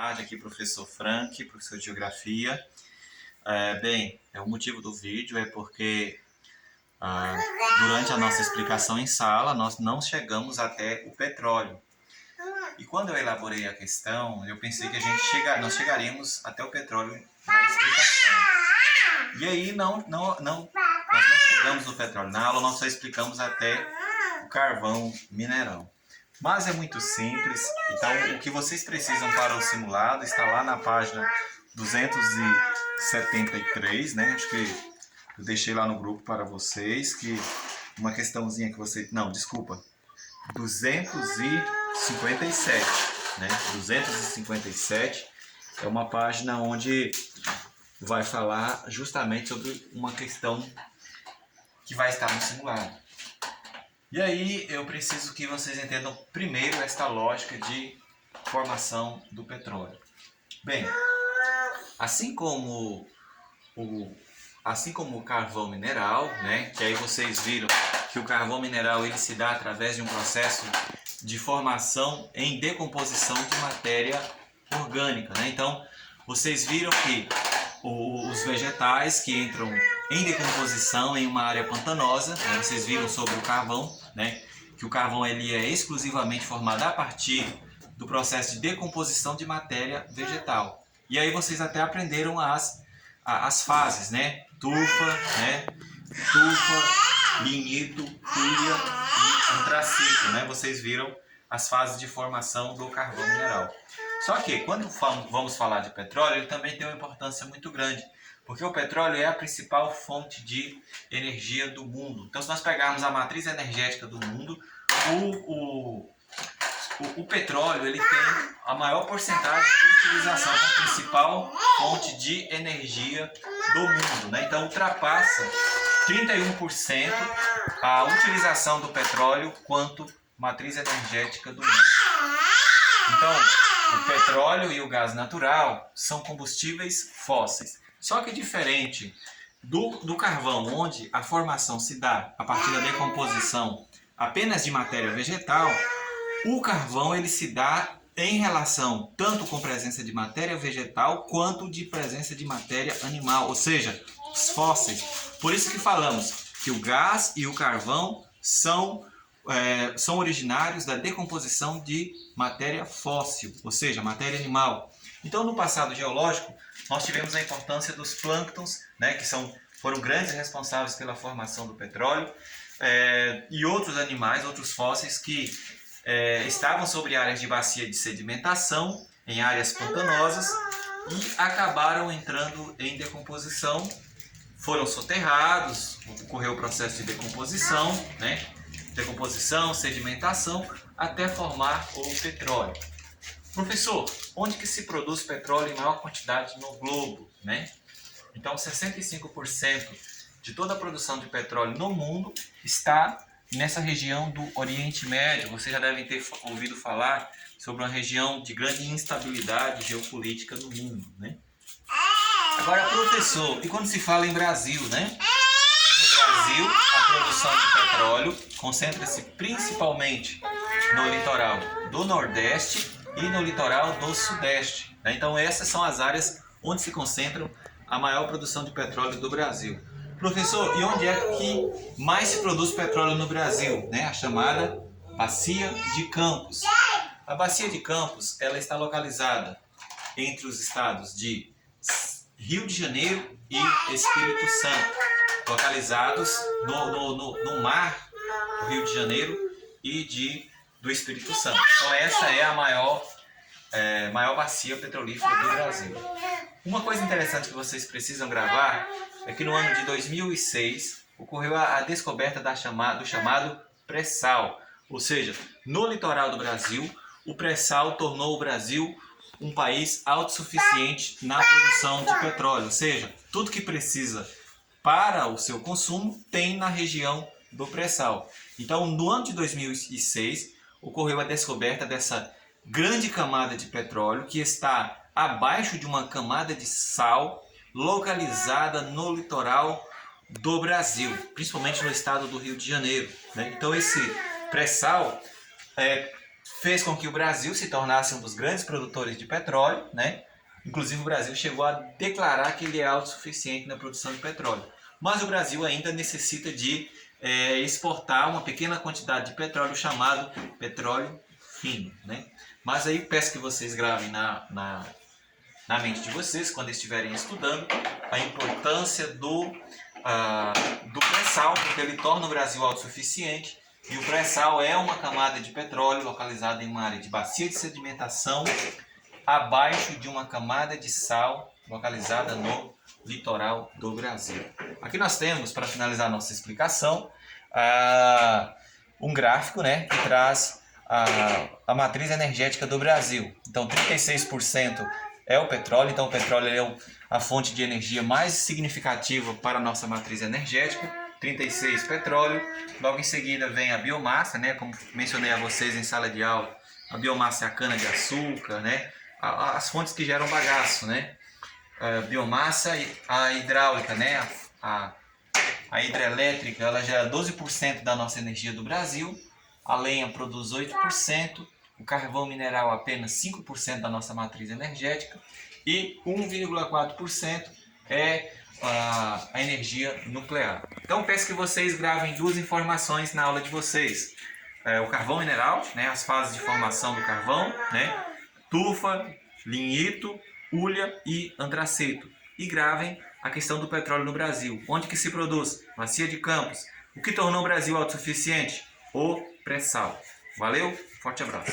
tarde, aqui professor Frank, professor de Geografia. O motivo do vídeo é porque durante a nossa explicação em sala, nós não chegamos até o petróleo. E quando eu elaborei a questão, eu pensei que nós chegaríamos até o petróleo na explicação. E aí nós não chegamos no petróleo. Na aula nós só explicamos até o carvão mineral. Mas é muito simples, então o que vocês precisam para o simulado está lá na página 273, né? Acho que eu deixei lá no grupo para vocês, que uma questãozinha que você... Não, desculpa, 257, né? 257 é uma página onde vai falar justamente sobre uma questão que vai estar no simulado. E aí eu preciso que vocês entendam primeiro esta lógica de formação do petróleo. Bem, assim como o carvão mineral, né, que aí vocês viram que o carvão mineral ele se dá através de um processo de formação em decomposição de matéria orgânica, né? Então, vocês viram que os vegetais que entram em decomposição em uma área pantanosa, né? Vocês viram sobre o carvão, né? Que o carvão ele é exclusivamente formado a partir do processo de decomposição de matéria vegetal. E aí vocês até aprenderam as fases, né? Tufa, lignito, hulha e antracito, né? Vocês viram as fases de formação do carvão mineral. Só que quando vamos falar de petróleo, ele também tem uma importância muito grande, porque o petróleo é a principal fonte de energia do mundo. Então, se nós pegarmos a matriz energética do mundo, o petróleo ele tem a maior porcentagem de utilização como principal fonte de energia do mundo, né? Então, ultrapassa 31% a utilização do petróleo quanto matriz energética do mundo. Então, o petróleo e o gás natural são combustíveis fósseis. Só que diferente do carvão, onde a formação se dá a partir da decomposição apenas de matéria vegetal, o carvão ele se dá em relação tanto com presença de matéria vegetal quanto de presença de matéria animal, ou seja, os fósseis. Por isso que falamos que o gás e o carvão são originários da decomposição de matéria fóssil, ou seja, matéria animal. Então, no passado geológico, nós tivemos a importância dos plânctons, né, que foram grandes responsáveis pela formação do petróleo, e outros animais, outros fósseis que estavam sobre áreas de bacia de sedimentação, em áreas pantanosas, e acabaram entrando em decomposição, foram soterrados, ocorreu o processo de decomposição, né? Decomposição, sedimentação, até formar o petróleo. Professor, onde que se produz petróleo em maior quantidade no globo, né? Então, 65% de toda a produção de petróleo no mundo está nessa região do Oriente Médio. Vocês já devem ter ouvido falar sobre uma região de grande instabilidade geopolítica no mundo, né? Agora, professor, e quando se fala em Brasil, né? No Brasil, a produção de petróleo concentra-se principalmente no litoral do Nordeste e no litoral do Sudeste, né? Então, essas são as áreas onde se concentram a maior produção de petróleo do Brasil. Professor, e onde é que mais se produz petróleo no Brasil, né? A chamada Bacia de Campos. A Bacia de Campos ela está localizada entre os estados de Rio de Janeiro e Espírito Santo, localizados no mar do Rio de Janeiro e do Espírito Santo. Então essa é a maior bacia petrolífera do Brasil. Uma coisa interessante que vocês precisam gravar é que no ano de 2006 ocorreu a descoberta do chamado pré-sal, ou seja, no litoral do Brasil, o pré-sal tornou o Brasil um país autossuficiente na produção de petróleo, ou seja, tudo que precisa para o seu consumo tem na região do pré-sal. Então, no ano de 2006, ocorreu a descoberta dessa grande camada de petróleo que está abaixo de uma camada de sal localizada no litoral do Brasil, principalmente no estado do Rio de Janeiro, né? Então, esse pré-sal fez com que o Brasil se tornasse um dos grandes produtores de petróleo, né? Inclusive o Brasil chegou a declarar que ele é autossuficiente na produção de petróleo. Mas o Brasil ainda necessita de exportar uma pequena quantidade de petróleo chamado petróleo fino, né? Mas aí peço que vocês gravem na mente de vocês, quando estiverem estudando, a importância do pré-sal, porque ele torna o Brasil autossuficiente. E o pré-sal é uma camada de petróleo localizada em uma área de bacia de sedimentação, abaixo de uma camada de sal localizada no litoral do Brasil. Aqui nós temos, para finalizar nossa explicação, um gráfico, né, que traz a matriz energética do Brasil. Então 36% é o petróleo, então o petróleo é a fonte de energia mais significativa para a nossa matriz energética. 36% petróleo, logo em seguida vem a biomassa, né, como mencionei a vocês em sala de aula, a biomassa é a cana de açúcar, né, as fontes que geram bagaço, né, a biomassa, a hidráulica, né, a hidrelétrica, ela gera 12% da nossa energia do Brasil, a lenha produz 8%, o carvão mineral apenas 5% da nossa matriz energética e 1,4% é a energia nuclear. Então peço que vocês gravem duas informações na aula de vocês. O carvão mineral, né, as fases de formação do carvão, né, tufa, lignito, hulha e antraceto. E gravem a questão do petróleo no Brasil. Onde que se produz? Bacia de Campos. O que tornou o Brasil autossuficiente? O pré-sal. Valeu, forte abraço.